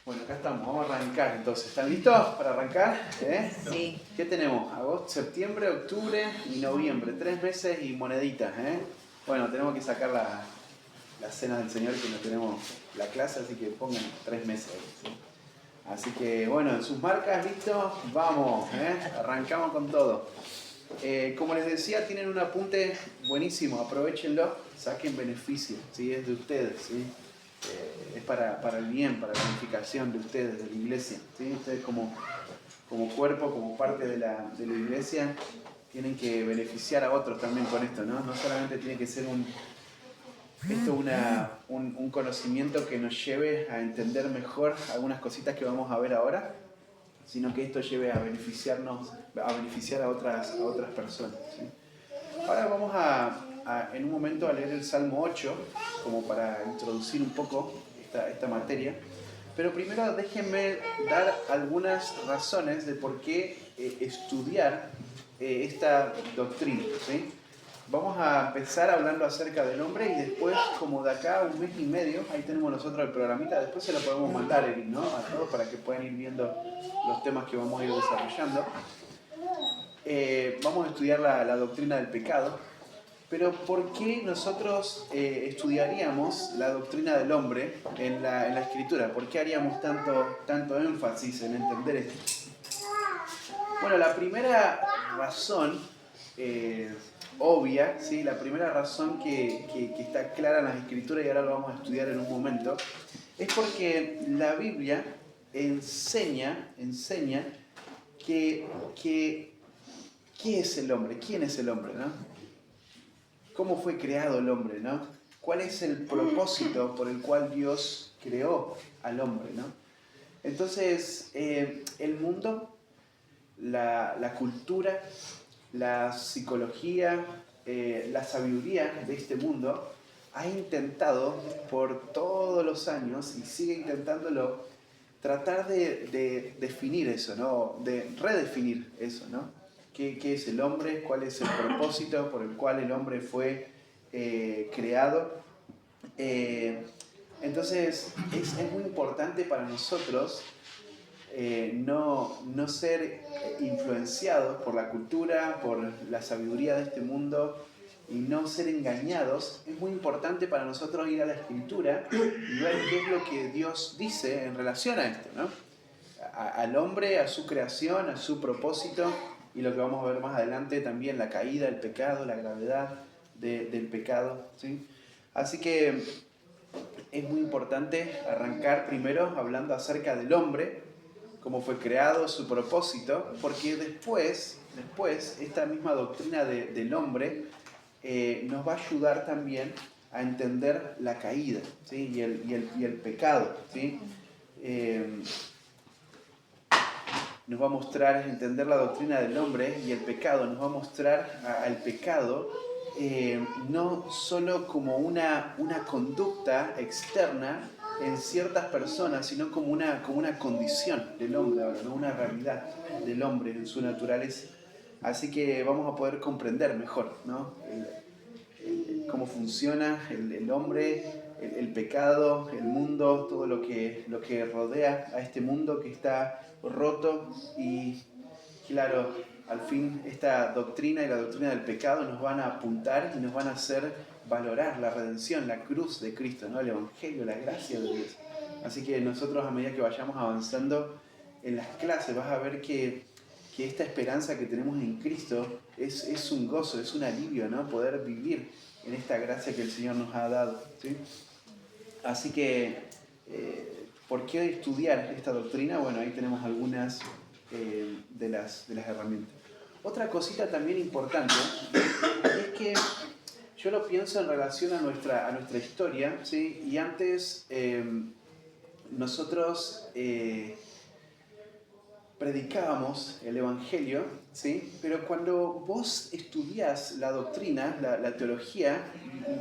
Bueno, acá estamos, vamos a arrancar entonces. ¿Están listos para arrancar? Sí. ¿Qué tenemos? Agosto, septiembre, octubre y noviembre. 3 meses y moneditas, Bueno, tenemos que sacar la cena del Señor, que no tenemos la clase, así que pongan 3 meses ahí, ¿sí? Así que, bueno, en sus marcas, ¿listos? Vamos, arrancamos con todo. Como les decía, tienen un apunte buenísimo, aprovechenlo, saquen beneficio, ¿sí? Es de ustedes, ¿sí? Es para el bien, para la edificación de ustedes, de la iglesia, ¿sí? Ustedes como cuerpo, como parte de la iglesia, tienen que beneficiar a otros también con esto, ¿no? No solamente tiene que ser un conocimiento que nos lleve a entender mejor algunas cositas que vamos a ver ahora, sino que esto lleve a beneficiar a otras personas, ¿sí? Ahora vamos en un momento a leer el Salmo 8, como para introducir un poco esta materia. Pero primero déjenme dar algunas razones de por qué estudiar esta doctrina, ¿sí? Vamos a empezar hablando acerca del hombre y después, como de acá a un mes y medio, ahí tenemos nosotros el programita, después se lo podemos mandar, Eric, ¿no? A todos para que puedan ir viendo los temas que vamos a ir desarrollando. Vamos a estudiar la doctrina del pecado, pero ¿por qué nosotros estudiaríamos la doctrina del hombre en la Escritura? ¿Por qué haríamos tanto énfasis en entender esto? Bueno, la primera razón obvia, ¿sí? La primera razón que está clara en las Escrituras, y ahora lo vamos a estudiar en un momento, es porque la Biblia enseña que ¿qué es el hombre? ¿Quién es el hombre, no? ¿Cómo fue creado el hombre, no? ¿Cuál es el propósito por el cual Dios creó al hombre, no? Entonces, el mundo, la cultura, la psicología, la sabiduría de este mundo ha intentado por todos los años, y sigue intentándolo, tratar de definir eso, ¿no? De redefinir eso, ¿no? ¿Qué es el hombre? ¿Cuál es el propósito por el cual el hombre fue creado? Entonces, es muy importante para nosotros no ser influenciados por la cultura, por la sabiduría de este mundo, y no ser engañados. Es muy importante para nosotros ir a la Escritura y ver qué es lo que Dios dice en relación a esto, ¿no? Al hombre, a su creación, a su propósito, y lo que vamos a ver más adelante también, la caída, el pecado, la gravedad del pecado, ¿sí? Así que es muy importante arrancar primero hablando acerca del hombre, cómo fue creado, su propósito, porque después esta misma doctrina del hombre nos va a ayudar también a entender la caída, ¿sí? y el pecado, ¿sí? Nos va a mostrar entender la doctrina del hombre y el pecado, nos va a mostrar al pecado no solo como una conducta externa en ciertas personas, sino como una condición del hombre, ahora, ¿no? Una realidad del hombre en su naturaleza. Así que vamos a poder comprender mejor, ¿no? Cómo funciona el hombre, el pecado, el mundo, todo lo que rodea a este mundo que está roto. Y claro, al fin esta doctrina y la doctrina del pecado nos van a apuntar y nos van a hacer valorar la redención, la cruz de Cristo, ¿no? El Evangelio, la gracia de Dios. Así que nosotros, a medida que vayamos avanzando en las clases, vas a ver que esta esperanza que tenemos en Cristo es un gozo, es un alivio, ¿no? Poder vivir en esta gracia que el Señor nos ha dado, ¿sí? Así que, ¿por qué estudiar esta doctrina? Bueno, ahí tenemos algunas de las herramientas. Otra cosita también importante es que yo lo pienso en relación a nuestra historia, ¿sí? Y antes nosotros predicábamos el Evangelio, ¿sí? Pero cuando vos estudiás la doctrina, la teología,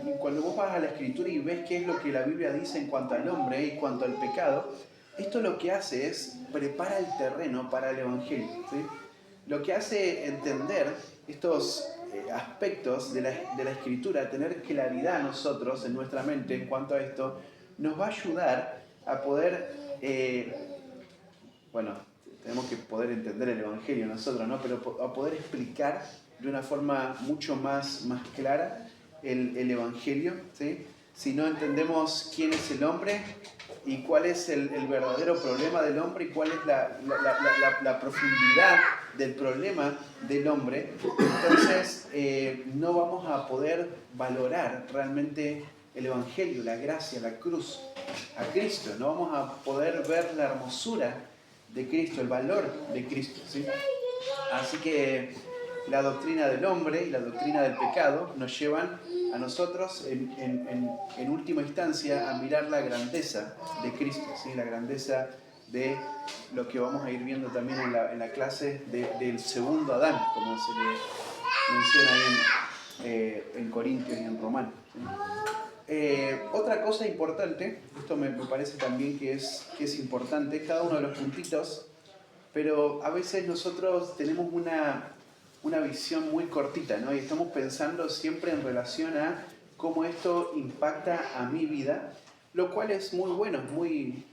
y cuando vos vas a la Escritura y ves qué es lo que la Biblia dice en cuanto al hombre y cuanto al pecado, esto lo que hace es prepara el terreno para el Evangelio, ¿sí? Lo que hace entender estos aspectos de la Escritura, tener claridad nosotros en nuestra mente en cuanto a esto, nos va a ayudar a poder, bueno, tenemos que poder entender el Evangelio nosotros, ¿no? Pero a poder explicar de una forma mucho más clara el Evangelio, ¿sí? Si no entendemos quién es el hombre y cuál es el verdadero problema del hombre y cuál es la profundidad del problema del hombre, entonces no vamos a poder valorar realmente el Evangelio, la gracia, la cruz, a Cristo. No vamos a poder ver la hermosura de Cristo, el valor de Cristo, ¿sí? Así que la doctrina del hombre y la doctrina del pecado nos llevan a nosotros, en última instancia, a mirar la grandeza de Cristo, ¿sí? La grandeza de lo que vamos a ir viendo también en la clase del segundo Adán, como se le menciona ahí en Corintios y en Romanos, ¿sí? Otra cosa importante, esto me parece también que es importante, cada uno de los puntitos, pero a veces nosotros tenemos una visión muy cortita, ¿no? Y estamos pensando siempre en relación a cómo esto impacta a mi vida, lo cual es muy bueno, muy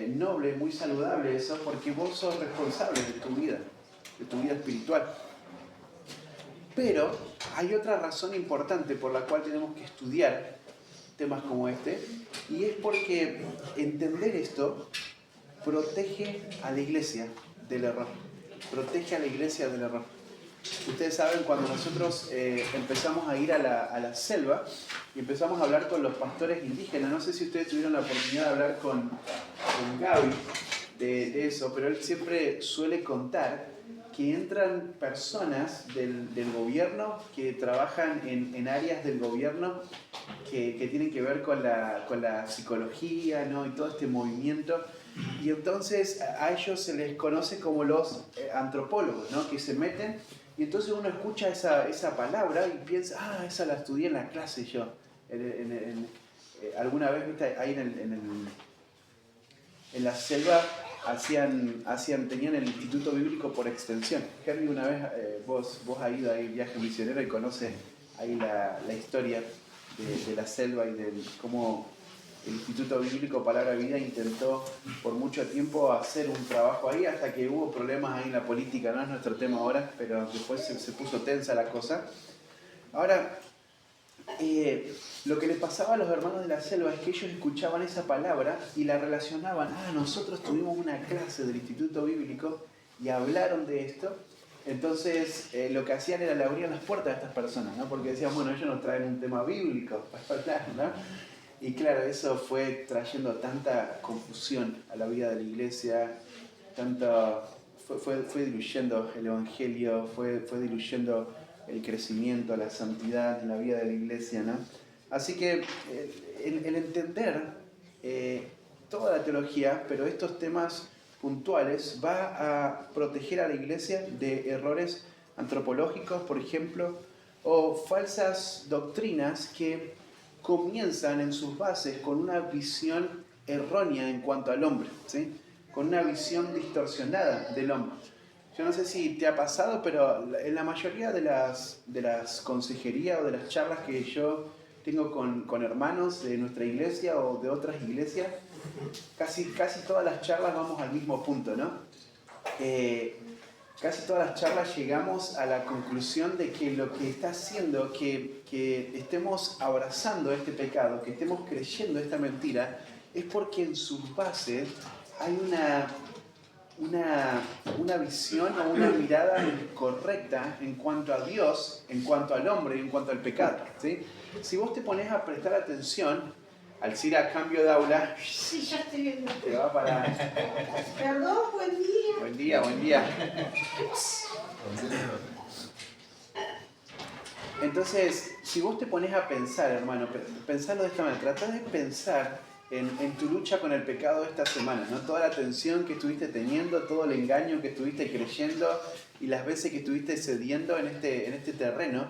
noble, muy saludable eso, porque vos sos responsable de tu vida espiritual. Pero hay otra razón importante por la cual tenemos que estudiar temas como este, y es porque entender esto protege a la iglesia del error. Protege a la iglesia del error. Ustedes saben, cuando nosotros empezamos a ir a la selva y empezamos a hablar con los pastores indígenas, no sé si ustedes tuvieron la oportunidad de hablar con Gaby de eso, pero él siempre suele contar que entran personas del gobierno que trabajan en áreas del gobierno que tienen que ver con la psicología, ¿no? Y todo este movimiento. Y entonces a ellos se les conoce como los antropólogos, ¿no? Que se meten y entonces uno escucha esa palabra y piensa, esa la estudié en la clase yo. Alguna vez, ¿viste? Ahí en la selva tenían el Instituto Bíblico por extensión. Henry, una vez vos has ido ahí viaje misionero y conoces ahí la historia de la selva y de cómo el Instituto Bíblico Palabra Vida intentó por mucho tiempo hacer un trabajo ahí hasta que hubo problemas ahí en la política, no es nuestro tema ahora, pero después se puso tensa la cosa. Ahora, lo que les pasaba a los hermanos de la selva es que ellos escuchaban esa palabra y la relacionaban. Nosotros tuvimos una clase del Instituto Bíblico y hablaron de esto. Entonces, lo que hacían era le abrían las puertas a estas personas, ¿no? Porque decían, bueno, ellos nos traen un tema bíblico para hablar, ¿no? Y claro, eso fue trayendo tanta confusión a la vida de la iglesia, fue diluyendo el Evangelio, fue diluyendo el crecimiento, la santidad en la vida de la iglesia, ¿no? Así que el entender toda la teología, pero estos temas puntuales, va a proteger a la iglesia de errores antropológicos, por ejemplo, o falsas doctrinas que comienzan en sus bases con una visión errónea en cuanto al hombre, ¿sí? Con una visión distorsionada del hombre. Yo no sé si te ha pasado, pero en la mayoría de las consejerías o de las charlas que yo tengo con hermanos de nuestra iglesia o de otras iglesias, casi todas las charlas vamos al mismo punto, ¿no? Casi todas las charlas llegamos a la conclusión de que lo que está haciendo que estemos abrazando este pecado, que estemos creyendo esta mentira, es porque en sus bases hay una visión o una mirada incorrecta en cuanto a Dios, en cuanto al hombre y en cuanto al pecado, ¿sí? Si vos te pones a prestar atención, al ir a cambio de aula, Sí, ya estoy viendo. te va para... Perdón, buen día. Buen día, buen día. Entonces, si vos te pones a pensar, hermano, pensarlo de esta manera, tratá de pensar en tu lucha con el pecado esta semana, ¿no? Toda la tensión que estuviste teniendo, todo el engaño que estuviste creyendo y las veces que estuviste cediendo en este terreno.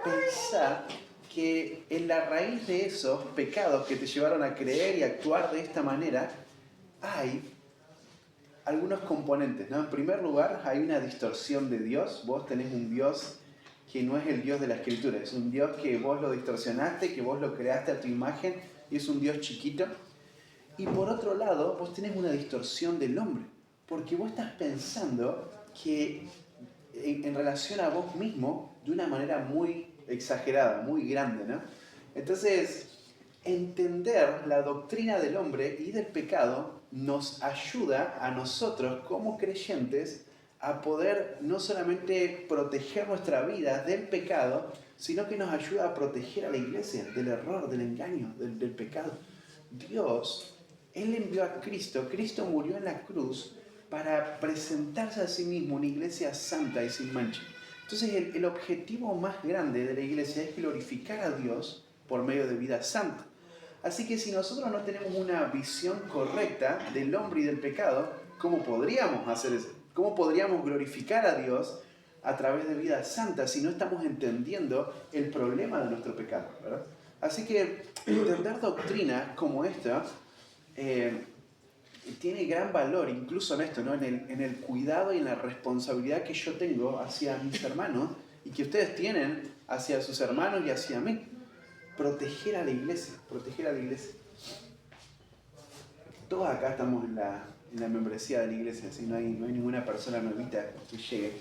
Pensá que en la raíz de esos pecados que te llevaron a creer y actuar de esta manera, hay algunos componentes, ¿no? En primer lugar, hay una distorsión de Dios. Vos tenés un Dios que no es el Dios de la Escritura, es un Dios que vos lo distorsionaste, que vos lo creaste a tu imagen y es un Dios chiquito. Y por otro lado, vos tenés una distorsión del hombre, porque vos estás pensando que en relación a vos mismo de una manera muy exagerada, muy grande, ¿no? Entonces, entender la doctrina del hombre y del pecado nos ayuda a nosotros como creyentes a poder no solamente proteger nuestra vida del pecado, sino que nos ayuda a proteger a la iglesia del error, del engaño, del pecado. Dios, Él envió a Cristo, Cristo murió en la cruz para presentarse a sí mismo una iglesia santa y sin mancha. Entonces el objetivo más grande de la iglesia es glorificar a Dios por medio de vida santa. Así que si nosotros no tenemos una visión correcta del hombre y del pecado, ¿cómo podríamos hacer eso? ¿Cómo podríamos glorificar a Dios a través de vida santa si no estamos entendiendo el problema de nuestro pecado, ¿verdad? Así que entender doctrina como esta tiene gran valor, incluso en esto, ¿no? En el cuidado y en la responsabilidad que yo tengo hacia mis hermanos y que ustedes tienen hacia sus hermanos y hacia mí. Proteger a la iglesia, proteger a la iglesia. Todos acá estamos en la membresía de la iglesia, ¿sí? No hay ninguna persona nuevita que llegue.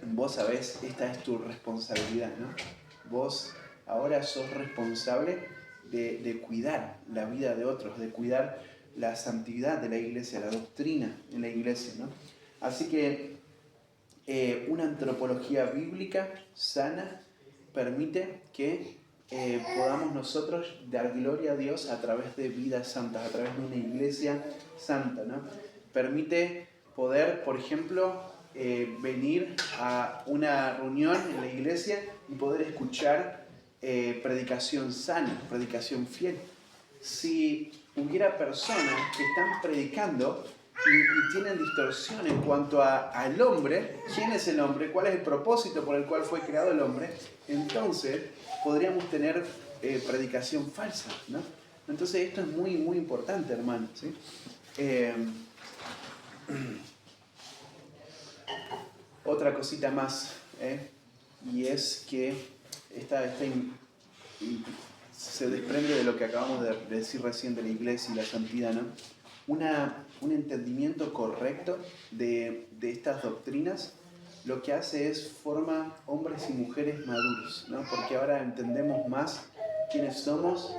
Vos sabés, esta es tu responsabilidad, ¿no? Vos ahora sos responsable de cuidar la vida de otros, de cuidar la santidad de la iglesia, la doctrina en la iglesia, ¿no? Así que una antropología bíblica sana permite que podamos nosotros dar gloria a Dios a través de vidas santas, a través de una iglesia santa, ¿no? Permite poder, por ejemplo, venir a una reunión en la iglesia y poder escuchar predicación sana, predicación fiel. Si hubiera personas que están predicando y tienen distorsión en cuanto al hombre, quién es el hombre, cuál es el propósito por el cual fue creado el hombre, entonces podríamos tener predicación falsa, ¿no? Entonces esto es muy, muy importante, hermano, ¿sí? Otra cosita más, y es que se desprende de lo que acabamos de decir recién de la iglesia y la santidad, ¿no? Un entendimiento correcto de estas doctrinas lo que hace es forma hombres y mujeres maduros, ¿no? Porque ahora entendemos más quiénes somos,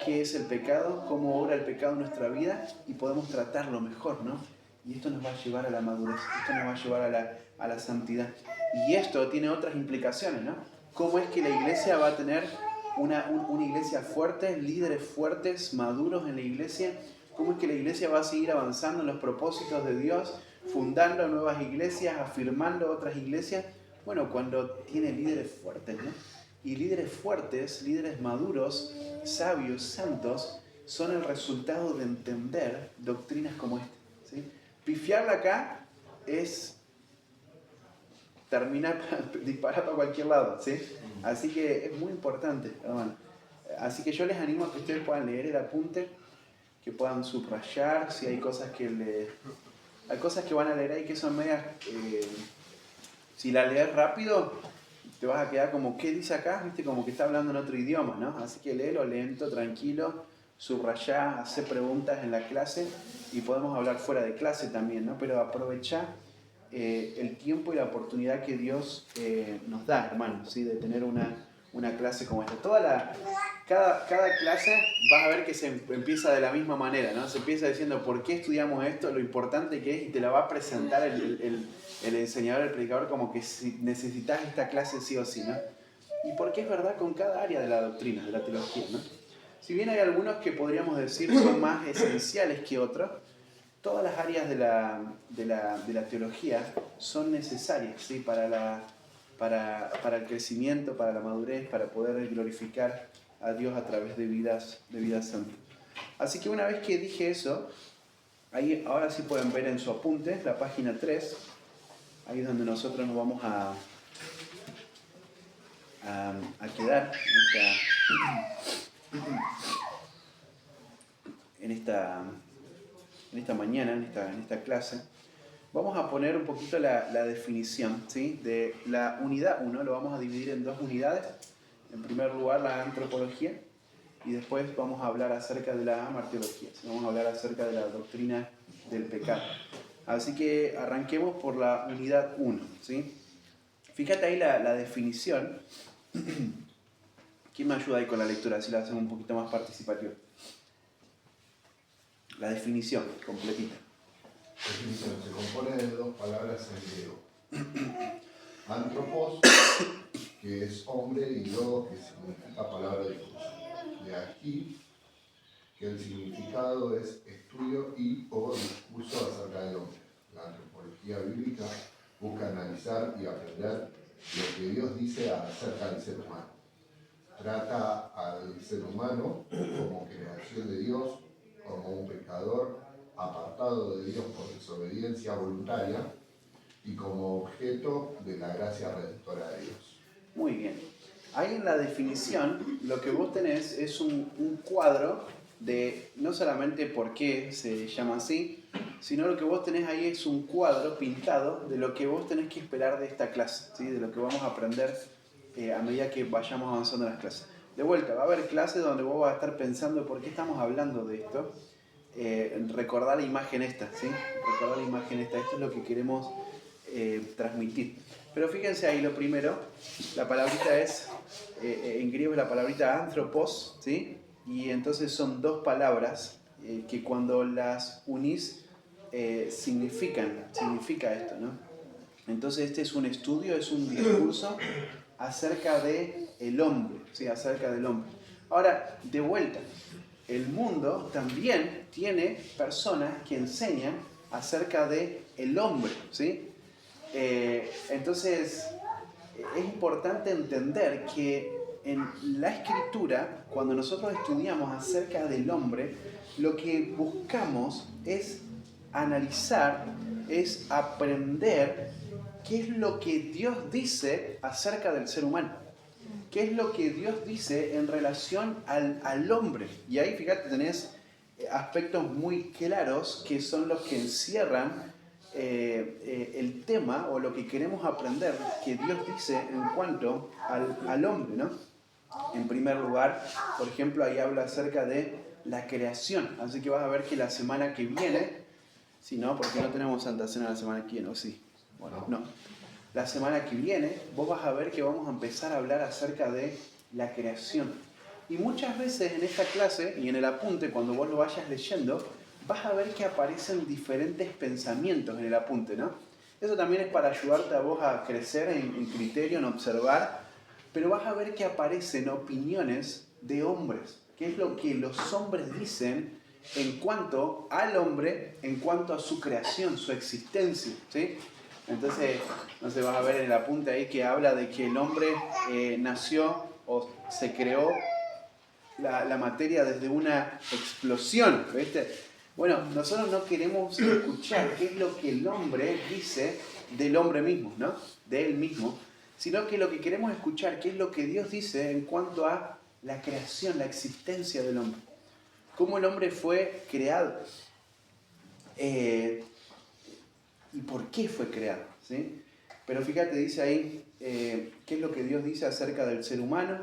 qué es el pecado, cómo obra el pecado en nuestra vida y podemos tratarlo mejor, ¿no? Y esto nos va a llevar a la madurez, esto nos va a llevar a la santidad. Y esto tiene otras implicaciones, ¿no? ¿Cómo es que la iglesia va a tener una iglesia fuerte, líderes fuertes, maduros en la iglesia? ¿Cómo es que la iglesia va a seguir avanzando en los propósitos de Dios, fundando nuevas iglesias, afirmando otras iglesias? Bueno, cuando tiene líderes fuertes, ¿no? Y líderes fuertes, líderes maduros, sabios, santos, son el resultado de entender doctrinas como esta, ¿sí? Pifiarla acá es terminar, disparar para cualquier lado, ¿sí? Así que es muy importante, hermano. Así que yo les animo a que ustedes puedan leer el apunte, que puedan subrayar, si hay cosas hay cosas que van a leer ahí que son medias, si la lees rápido, te vas a quedar como, ¿qué dice acá? ¿Viste? Como que está hablando en otro idioma, ¿no? Así que léelo lento, tranquilo, subrayá, hacé preguntas en la clase y podemos hablar fuera de clase también, ¿no? Pero aprovechá el tiempo y la oportunidad que Dios nos da, hermano, ¿sí? De tener una clase como esta. Cada clase vas a ver que se empieza de la misma manera, ¿no? Se empieza diciendo por qué estudiamos esto, lo importante que es, y te la va a presentar el enseñador, el predicador, como que si necesitas esta clase sí o sí, ¿no? Y porque es verdad con cada área de la doctrina, de la teología, ¿no? Si bien hay algunos que podríamos decir son más esenciales que otros, todas las áreas de la teología son necesarias, ¿sí? Para el crecimiento, para la madurez, para poder glorificar a Dios a través de vidas santas. Así que una vez que dije eso, ahí ahora sí pueden ver en su apunte, la página 3, ahí es donde nosotros nos vamos a quedar en esta mañana, en esta clase. Vamos a poner un poquito la definición, ¿sí? De la unidad 1, lo vamos a dividir en dos unidades. En primer lugar, la antropología, y después vamos a hablar acerca de la martirología, vamos a hablar acerca de la doctrina del pecado. Así que arranquemos por la unidad 1, ¿sí? Fíjate ahí la definición. ¿Quién me ayuda ahí con la lectura? Así la hacemos un poquito más participativa. La definición completita. Definición. Se compone de dos palabras en griego. Anthropos, que es hombre, y logos, que significa palabra de Dios. De aquí que el significado es estudio y o discurso acerca del hombre. La antropología bíblica busca analizar y aprender lo que Dios dice acerca del ser humano. Trata al ser humano como creación de Dios, como un pecador apartado de Dios por desobediencia voluntaria y como objeto de la gracia redentora de Dios. Muy bien. Ahí en la definición lo que vos tenés es un cuadro de no solamente por qué se llama así, sino lo que vos tenés ahí es un cuadro pintado de lo que vos tenés que esperar de esta clase, ¿sí? De lo que vamos a aprender a medida que vayamos avanzando en las clases. De vuelta, va a haber clases donde vos vas a estar pensando por qué estamos hablando de esto. Recordar la imagen esta, ¿sí? Recordar la imagen esta, esto es lo que queremos transmitir. Pero fíjense ahí, lo primero, la palabrita es, en griego es la palabrita anthropos, ¿sí? Y entonces son dos palabras que cuando las unís significa esto, ¿no? Entonces este es un estudio, es un discurso acerca de el hombre, ¿sí? Acerca del hombre. Ahora, de vuelta, el mundo también tiene personas que enseñan acerca de el hombre, ¿sí? Entonces, es importante entender que en la Escritura, cuando nosotros estudiamos acerca del hombre, lo que buscamos es analizar, es aprender qué es lo que Dios dice acerca del ser humano. ¿Qué es lo que Dios dice en relación al hombre? Y ahí, fíjate, tenés aspectos muy claros que son los que encierran el tema o lo que queremos aprender que Dios dice en cuanto al hombre, ¿no? En primer lugar, por ejemplo, ahí habla acerca de la creación. Así que vas a ver que la semana que viene, si no, porque no tenemos Santa Cena la semana que viene, ¿o sí? Bueno, no. La semana que viene vos vas a ver que vamos a empezar a hablar acerca de la creación. Y muchas veces en esta clase y en el apunte, cuando vos lo vayas leyendo, vas a ver que aparecen diferentes pensamientos en el apunte, ¿no? Eso también es para ayudarte a vos a crecer en criterio, en observar, pero vas a ver que aparecen opiniones de hombres, que es lo que los hombres dicen en cuanto al hombre, en cuanto a su creación, su existencia, ¿sí? Entonces, no sé, vas a ver en el apunte ahí que habla de que el hombre nació o se creó la materia desde una explosión, ¿viste? Bueno, nosotros no queremos escuchar qué es lo que el hombre dice del hombre mismo, ¿no? De él mismo, sino que lo que queremos escuchar qué es lo que Dios dice en cuanto a la creación, la existencia del hombre. Cómo el hombre fue creado. ¿Y por qué fue creado? ¿Sí? Pero fíjate, dice ahí, qué es lo que Dios dice acerca del ser humano.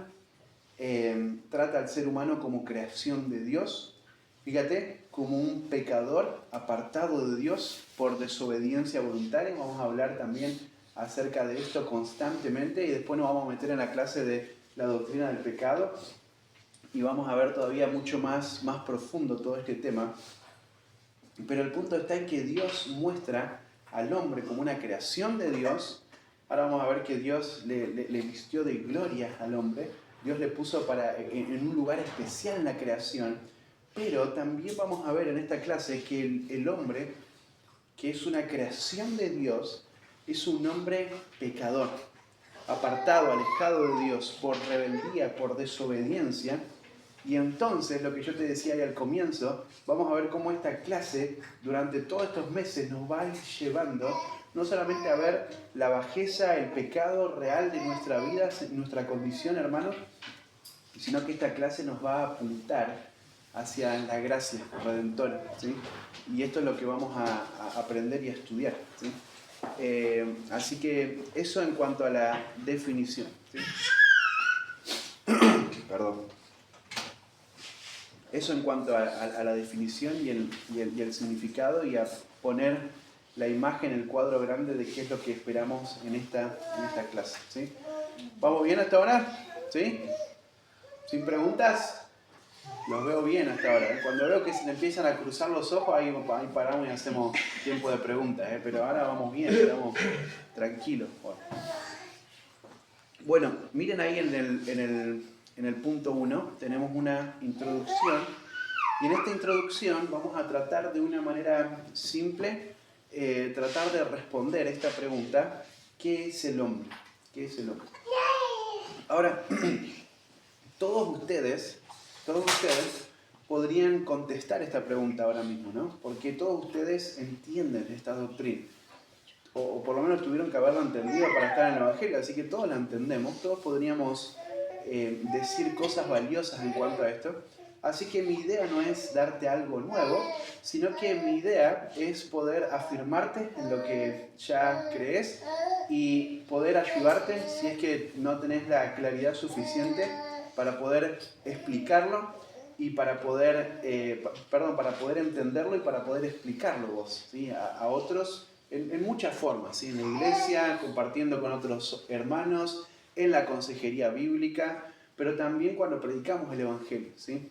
Trata al ser humano como creación de Dios. Fíjate, como un pecador apartado de Dios por desobediencia voluntaria. Vamos a hablar también acerca de esto constantemente y después nos vamos a meter en la clase de la doctrina del pecado y vamos a ver todavía mucho más profundo todo este tema. Pero el punto está en que Dios muestra al hombre como una creación de Dios. Ahora vamos a ver que Dios le vistió de gloria al hombre. Dios le puso en un lugar especial en la creación. Pero también vamos a ver en esta clase que el hombre, que es una creación de Dios, es un hombre pecador, apartado, alejado de Dios por rebeldía, por desobediencia. Y entonces, lo que yo te decía ahí al comienzo, vamos a ver cómo esta clase durante todos estos meses nos va a ir llevando no solamente a ver la bajeza, el pecado real de nuestra vida, nuestra condición, hermanos, sino que esta clase nos va a apuntar hacia la gracia redentora, ¿sí? Y esto es lo que vamos a aprender y a estudiar, ¿sí? Así que eso en cuanto a la definición, ¿sí? Perdón. Eso en cuanto a la definición y el significado y a poner la imagen, el cuadro grande de qué es lo que esperamos en esta clase. ¿Sí? ¿Vamos bien hasta ahora? ¿Sí? ¿Sin preguntas? Los veo bien hasta ahora. Cuando veo que se me empiezan a cruzar los ojos, ahí paramos y hacemos tiempo de preguntas. Pero ahora vamos bien, estamos tranquilos. Bueno, miren ahí en el punto 1 tenemos una introducción. Y en esta introducción vamos a tratar de una manera simple, tratar de responder esta pregunta: ¿qué es el hombre? ¿Qué es el hombre? Ahora, todos ustedes podrían contestar esta pregunta ahora mismo, ¿no? Porque todos ustedes entienden esta doctrina. O por lo menos tuvieron que haberla entendido para estar en el Evangelio, así que todos la entendemos, todos podríamos decir cosas valiosas en cuanto a esto. Así que mi idea no es darte algo nuevo, sino que mi idea es poder afirmarte en lo que ya crees y poder ayudarte si es que no tenés la claridad suficiente para poder explicarlo y para poder, para poder entenderlo y para poder explicarlo vos, ¿sí? A otros en muchas formas, ¿sí? En la iglesia, compartiendo con otros hermanos, en la consejería bíblica, pero también cuando predicamos el Evangelio, ¿sí?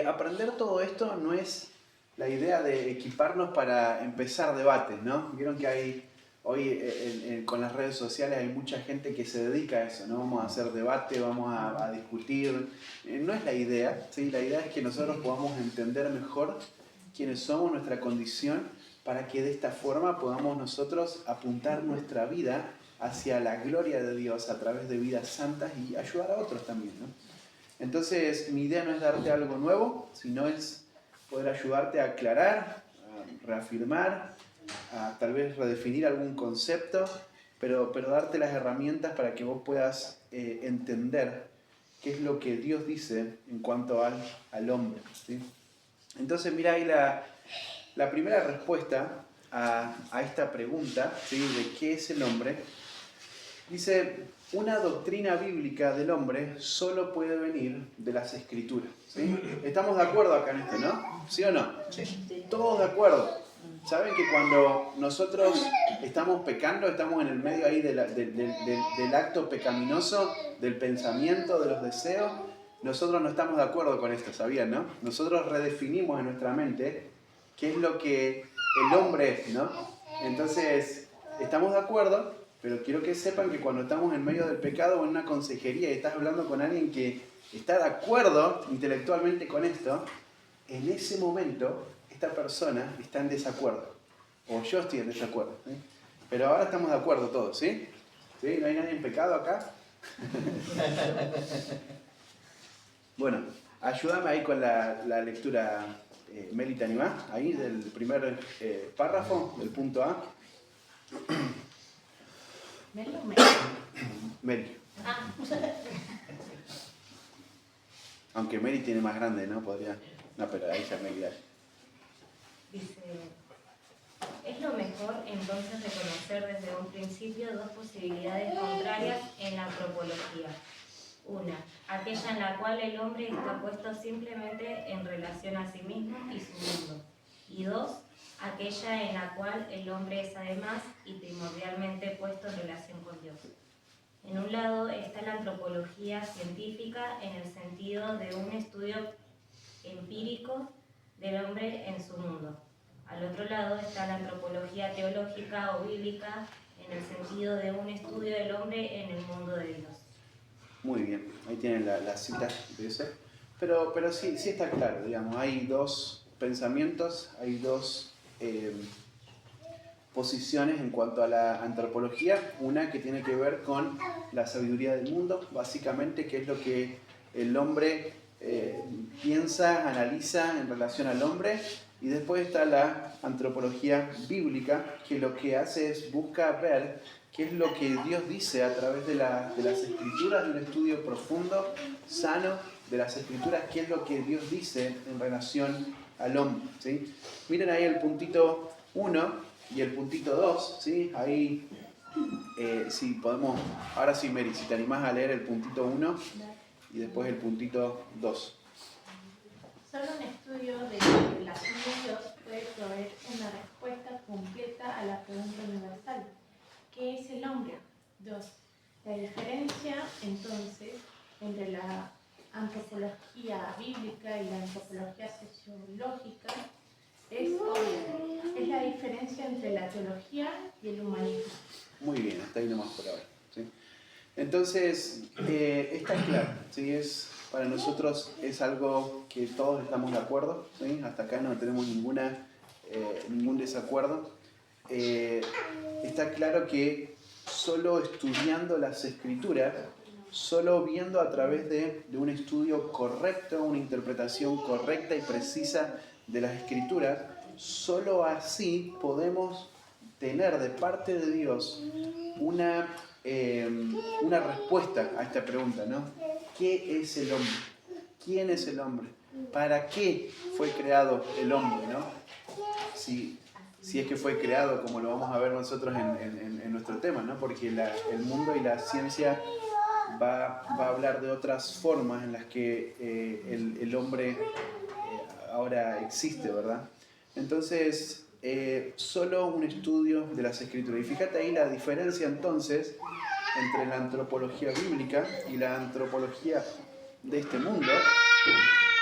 Aprender todo esto no es la idea de equiparnos para empezar debates, ¿no? Vieron que hoy con las redes sociales hay mucha gente que se dedica a eso, ¿no? Vamos a hacer debate, vamos a discutir. No es la idea, ¿sí? La idea es que nosotros podamos entender mejor quiénes somos, nuestra condición, para que de esta forma podamos nosotros apuntar nuestra vida hacia la gloria de Dios a través de vidas santas y ayudar a otros también, ¿no? Entonces, mi idea no es darte algo nuevo, sino es poder ayudarte a aclarar, a reafirmar, a tal vez redefinir algún concepto, pero darte las herramientas para que vos puedas entender qué es lo que Dios dice en cuanto al hombre, ¿sí? Entonces, mira ahí la primera respuesta a esta pregunta, ¿sí? De qué es el hombre. Dice: una doctrina bíblica del hombre solo puede venir de las Escrituras, ¿sí? ¿Estamos de acuerdo acá en esto, no? ¿Sí o no? Sí. Todos de acuerdo. ¿Saben que cuando nosotros estamos pecando, estamos en el medio ahí del acto pecaminoso, del pensamiento, de los deseos? Nosotros no estamos de acuerdo con esto, ¿sabían, no? Nosotros redefinimos en nuestra mente qué es lo que el hombre es, ¿no? Entonces, estamos de acuerdo. Pero quiero que sepan que cuando estamos en medio del pecado o en una consejería y estás hablando con alguien que está de acuerdo intelectualmente con esto, en ese momento esta persona está en desacuerdo. O yo estoy en desacuerdo, ¿sí? Pero ahora estamos de acuerdo todos, ¿sí? ¿Sí? ¿No hay nadie en pecado acá? Bueno, ayúdame ahí con la lectura, Meli, ¿te animás? Ahí del primer párrafo, del punto A. ¿Meli o Meli? Meli. Ah. Aunque Meli tiene más grande, ¿no? Podría. No, pero ahí ya Meli. Dice: es lo mejor entonces reconocer desde un principio dos posibilidades contrarias en la antropología. Una, aquella en la cual el hombre está puesto simplemente en relación a sí mismo y su mundo. Y dos, aquella en la cual el hombre es además y primordialmente puesto en relación con Dios. En un lado está la antropología científica en el sentido de un estudio empírico del hombre en su mundo. Al otro lado está la antropología teológica o bíblica en el sentido de un estudio del hombre en el mundo de Dios. Muy bien, ahí tienen la cita de ese. Pero sí está claro, digamos, hay dos pensamientos, hay dos posiciones en cuanto a la antropología. Una que tiene que ver con la sabiduría del mundo, básicamente, que es lo que el hombre piensa, analiza en relación al hombre. Y después está la antropología bíblica, que lo que hace es buscar ver qué es lo que Dios dice a través de las Escrituras, de un estudio profundo, sano de las Escrituras, qué es lo que Dios dice en relación al hombre, ¿sí? Miren ahí el puntito 1 y el puntito 2, ¿sí? Ahí, si podemos, ahora sí, Mary, si te animás a leer el puntito 1 y después el puntito 2. Solo un estudio de la relación de Dios puede proveer una respuesta completa a la pregunta universal: ¿qué es el hombre? 2. La diferencia, entonces, entre la antropología bíblica y la antropología sociológica es obvia. Es la diferencia entre la teología y el humanismo. Muy bien, hasta ahí nomás por ahora. ¿Sí? Entonces, está claro, ¿sí? Para nosotros es algo que todos estamos de acuerdo, ¿sí? Hasta acá no tenemos ningún desacuerdo. Está claro que solo estudiando las Escrituras, solo viendo a través de un estudio correcto, una interpretación correcta y precisa de las Escrituras, solo así podemos tener de parte de Dios una respuesta a esta pregunta, ¿no? ¿Qué es el hombre? ¿Quién es el hombre? ¿Para qué fue creado el hombre, no? Si es que fue creado, como lo vamos a ver nosotros en nuestro tema, ¿no? Porque el mundo y la ciencia va a hablar de otras formas en las que el hombre ahora existe, ¿verdad? Entonces, solo un estudio de las Escrituras. Y fíjate ahí la diferencia entonces entre la antropología bíblica y la antropología de este mundo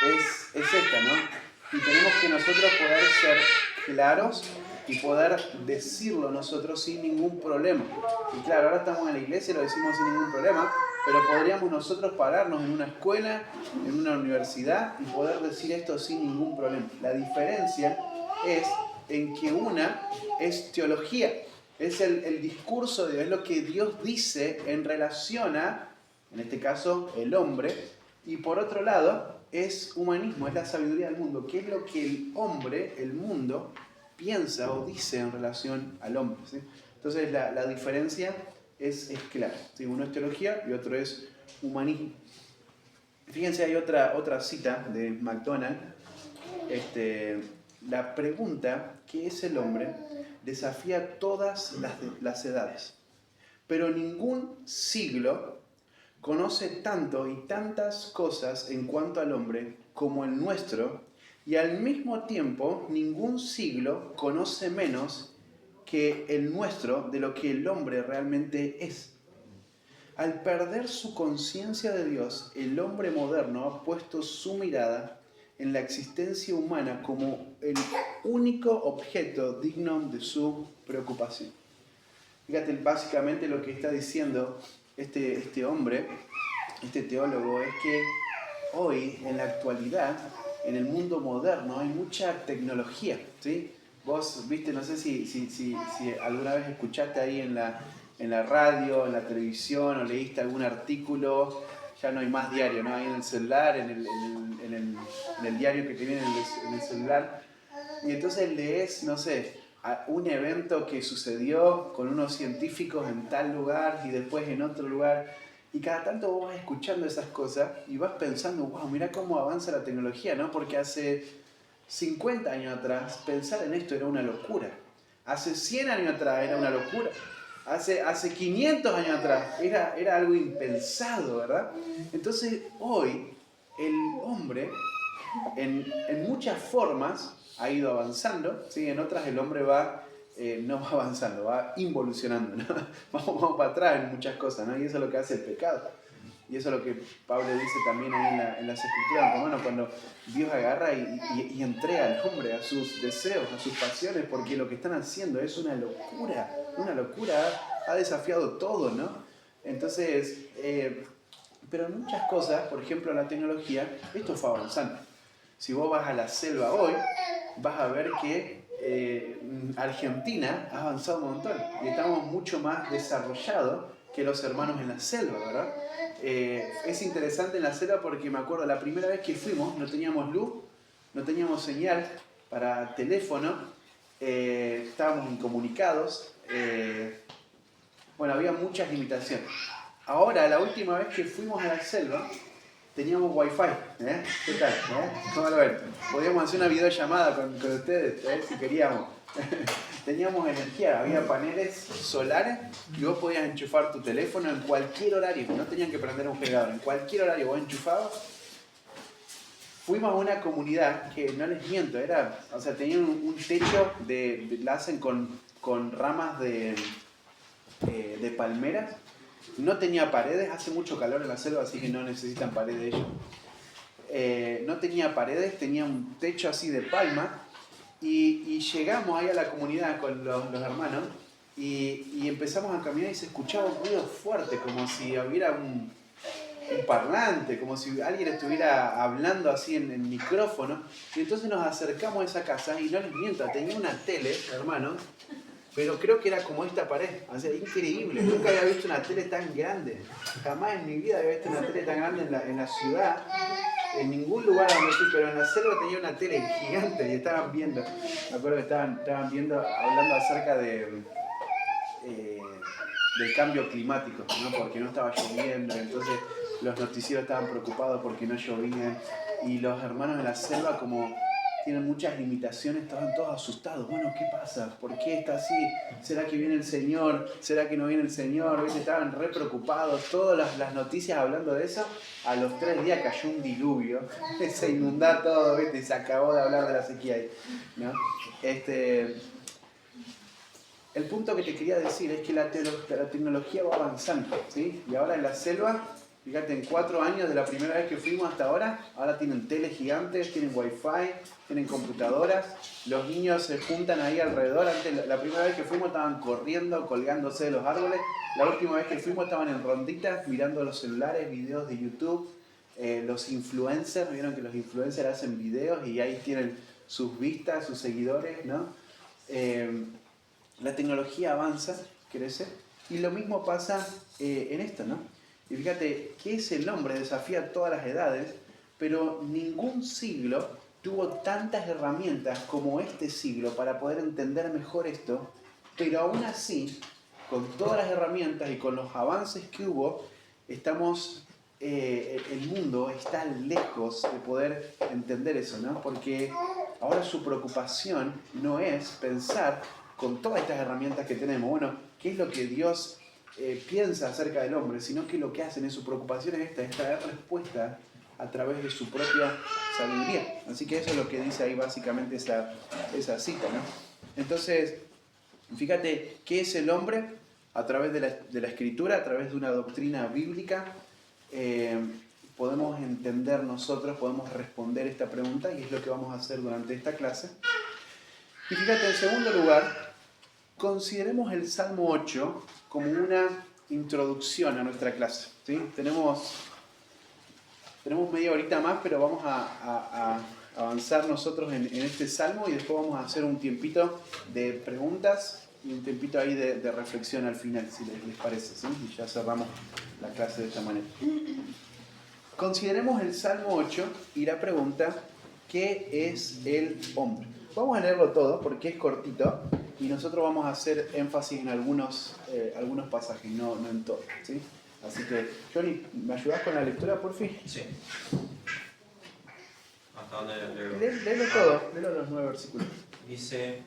es esta, ¿no? Y tenemos que nosotros poder ser claros y poder decirlo nosotros sin ningún problema. Y claro, ahora estamos en la iglesia y lo decimos sin ningún problema, pero podríamos nosotros pararnos en una escuela, en una universidad y poder decir esto sin ningún problema. La diferencia es en que una es teología, es el discurso de Dios, es lo que Dios dice en relación a, en este caso, el hombre, y por otro lado es humanismo, es la sabiduría del mundo, que es lo que el hombre, el mundo, piensa o dice en relación al hombre, ¿sí? Entonces la diferencia es clara, ¿sí? Uno es teología y otro es humanismo. Fíjense, hay otra cita de MacDonald. La pregunta, ¿qué es el hombre?, desafía todas las edades, pero ningún siglo conoce tanto y tantas cosas en cuanto al hombre como el nuestro, y al mismo tiempo ningún siglo conoce menos que el nuestro de lo que el hombre realmente es. Al perder su conciencia de Dios, el hombre moderno ha puesto su mirada en la existencia humana como el único objeto digno de su preocupación. Fíjate, básicamente lo que está diciendo este hombre, este teólogo, es que hoy, en la actualidad, en el mundo moderno, hay mucha tecnología, ¿sí? Vos viste, no sé si alguna vez escuchaste ahí en la radio, en la televisión, o leíste algún artículo. Ya no hay más diario, ¿no? Hay en el celular, en el diario que te viene en el celular. Y entonces lees, no sé, un evento que sucedió con unos científicos en tal lugar y después en otro lugar. Y cada tanto vos vas escuchando esas cosas y vas pensando, wow, mira cómo avanza la tecnología, ¿no? Porque hace 50 años atrás pensar en esto era una locura. Hace 100 años atrás era una locura. Hace 500 años atrás era algo impensado, ¿verdad? Entonces hoy el hombre en muchas formas ha ido avanzando, ¿sí? En otras el hombre no va avanzando, va involucionando, ¿no? Vamos para atrás en muchas cosas, ¿no? Y eso es lo que hace el pecado. Y eso es lo que Pablo dice también ahí en las Escrituras, Romanos, cuando Dios agarra y entrega al hombre a sus deseos, a sus pasiones, porque lo que están haciendo es una locura, ha desafiado todo, ¿no? Entonces, pero en muchas cosas, por ejemplo la tecnología, esto fue avanzando. Si vos vas a la selva hoy, vas a ver que Argentina ha avanzado un montón y estamos mucho más desarrollados que los hermanos en la selva, ¿verdad? Es interesante en la selva porque me acuerdo la primera vez que fuimos, no teníamos luz, no teníamos señal para teléfono, estábamos incomunicados, bueno, había muchas limitaciones. Ahora, la última vez que fuimos a la selva, teníamos wifi, ¿eh? ¿Qué tal? ¿Cómo lo ven? Podíamos hacer una videollamada con ustedes, si queríamos. Teníamos energía, había paneles solares y vos podías enchufar tu teléfono en cualquier horario, no tenían que prender un cargador, en cualquier horario vos enchufabas fuimos a una comunidad que, no les miento, o sea, tenían un techo, la hacen con ramas de palmeras. No tenía paredes, hace mucho calor en la selva, así que no necesitan paredes ellos. No tenía paredes, tenía un techo así de palma. Y llegamos ahí a la comunidad con los hermanos y empezamos a caminar y se escuchaba un ruido fuerte, como si hubiera un parlante, como si alguien estuviera hablando así en micrófono. Y entonces nos acercamos a esa casa y no les miento, tenía una tele, hermanos, pero creo que era como esta pared, o sea, increíble. Nunca había visto una tele tan grande, jamás en mi vida había visto una tele tan grande en la ciudad, en ningún lugar donde fui, pero en la selva tenía una tele gigante y estaban viendo, me acuerdo que estaban viendo, hablando acerca del cambio climático, ¿no? Porque no estaba lloviendo, entonces los noticieros estaban preocupados porque no llovían, y los hermanos de la selva, como tienen muchas limitaciones, estaban todos asustados. Bueno, ¿qué pasa? ¿Por qué está así? ¿Será que viene el Señor? ¿Será que no viene el Señor? ¿Ves? Estaban re preocupados. Todas las noticias hablando de eso. A los 3 días cayó un diluvio. Se inundó todo, ¿viste? Y se acabó de hablar de la sequía ahí, ¿no? El punto que te quería decir es que la tecnología va avanzando, ¿sí? Y ahora en la selva, fíjate, en 4 años de la primera vez que fuimos hasta ahora tienen teles gigantes, tienen wifi, tienen computadoras, los niños se juntan ahí alrededor. Antes, la primera vez que fuimos estaban corriendo, colgándose de los árboles. La última vez que fuimos estaban en ronditas, mirando los celulares, videos de YouTube. Los influencers, vieron que los influencers hacen videos y ahí tienen sus vistas, sus seguidores, ¿no? La tecnología avanza, crece, y lo mismo pasa en esto, ¿no? Y fíjate, ¿qué es el hombre? Desafía todas las edades, pero ningún siglo tuvo tantas herramientas como este siglo para poder entender mejor esto, pero aún así, con todas las herramientas y con los avances que hubo, el mundo está lejos de poder entender eso, ¿no? Porque ahora su preocupación no es pensar, con todas estas herramientas que tenemos, bueno, ¿qué es lo que Dios piensa acerca del hombre? Sino que lo que hacen en su preocupación es dar respuesta a través de su propia sabiduría. Así que eso es lo que dice ahí básicamente esa cita, ¿no? Entonces, fíjate, ¿qué es el hombre? A través de la Escritura, a través de una doctrina bíblica, podemos entender nosotros, podemos responder esta pregunta, y es lo que vamos a hacer durante esta clase. Y fíjate, en segundo lugar, consideremos el Salmo 8 como una introducción a nuestra clase, ¿sí? Tenemos media horita más, pero vamos a avanzar nosotros en este Salmo, y después vamos a hacer un tiempito de preguntas y un tiempito ahí de reflexión al final, si les parece, ¿sí? Y ya cerramos la clase de esta manera. Consideremos el Salmo 8 y la pregunta, ¿qué es el hombre? Vamos a leerlo todo porque es cortito y nosotros vamos a hacer énfasis en algunos pasajes, no en todos, ¿sí? Así que, Johnny, ¿me ayudás con la lectura, por fin? Sí. ¿Hasta dónde leo? Léelo todo, léelo los 9 versículos. Dice: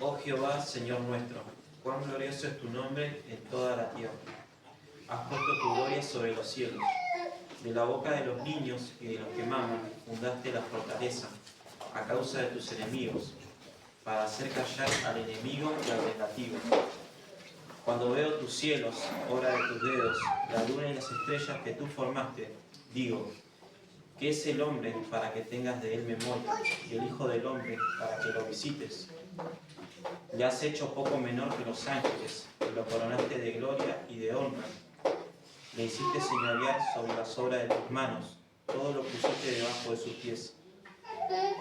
Oh Jehová, Señor nuestro, cuán glorioso es tu nombre en toda la tierra. Has puesto tu gloria sobre los cielos. De la boca de los niños y de los que maman fundaste la fortaleza a causa de tus enemigos, para hacer callar al enemigo y al vengativo. Cuando veo tus cielos, obra de tus dedos, la luna y las estrellas que tú formaste, digo: ¿qué es el hombre para que tengas de él memoria, y el hijo del hombre para que lo visites? Le has hecho poco menor que los ángeles, y lo coronaste de gloria y de honra. Le hiciste señorear sobre las obras de tus manos, todo lo pusiste debajo de sus pies.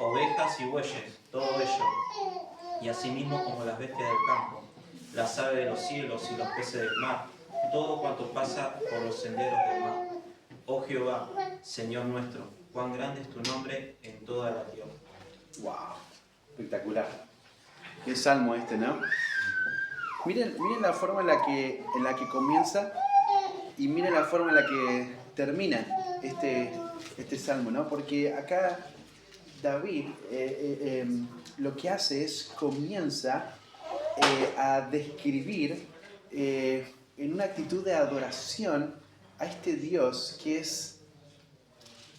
Ovejas y bueyes, todo ello, y asimismo como las bestias del campo, las aves de los cielos y los peces del mar, todo cuanto pasa por los senderos del mar. Oh Jehová, Señor nuestro, cuán grande es tu nombre en toda la tierra. ¡Wow! Espectacular. Qué salmo este, ¿no? Miren la forma en la que comienza y miren la forma en la que termina este salmo, ¿no? Porque acá David lo que hace es comienza a describir en una actitud de adoración a este Dios que es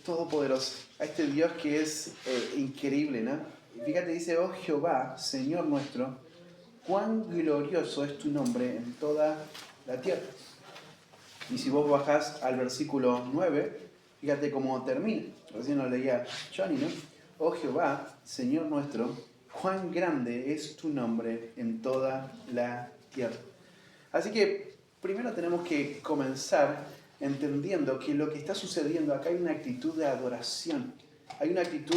todopoderoso, a este Dios que es increíble, ¿no? Y fíjate, dice, oh Jehová, Señor nuestro, cuán glorioso es tu nombre en toda la tierra. Y si vos bajás al versículo 9, fíjate cómo termina. Recién lo leía Johnny, ¿no? Oh Jehová, Señor nuestro, cuán grande es tu nombre en toda la tierra. Así que primero tenemos que comenzar entendiendo que lo que está sucediendo acá hay una actitud de adoración. Hay una actitud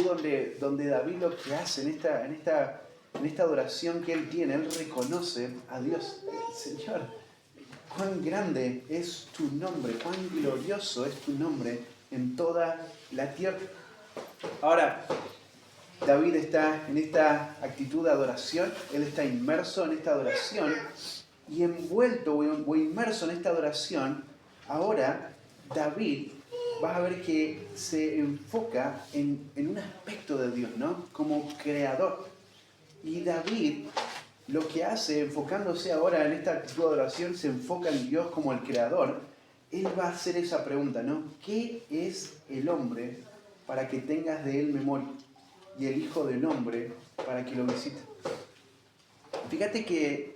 donde David lo que hace en esta adoración que él tiene, él reconoce a Dios. Señor, cuán grande es tu nombre, cuán glorioso es tu nombre en toda la tierra. Ahora, David está en esta actitud de adoración, él está inmerso en esta adoración y envuelto o inmerso en esta adoración, ahora David, vas a ver que se enfoca en un aspecto de Dios, ¿no? Como creador. Y David lo que hace, enfocándose ahora en esta actitud de adoración, se enfoca en Dios como el creador. Él va a hacer esa pregunta, ¿no? ¿Qué es el hombre para que tengas de él memoria? Y el hijo del hombre para que lo visites. Fíjate que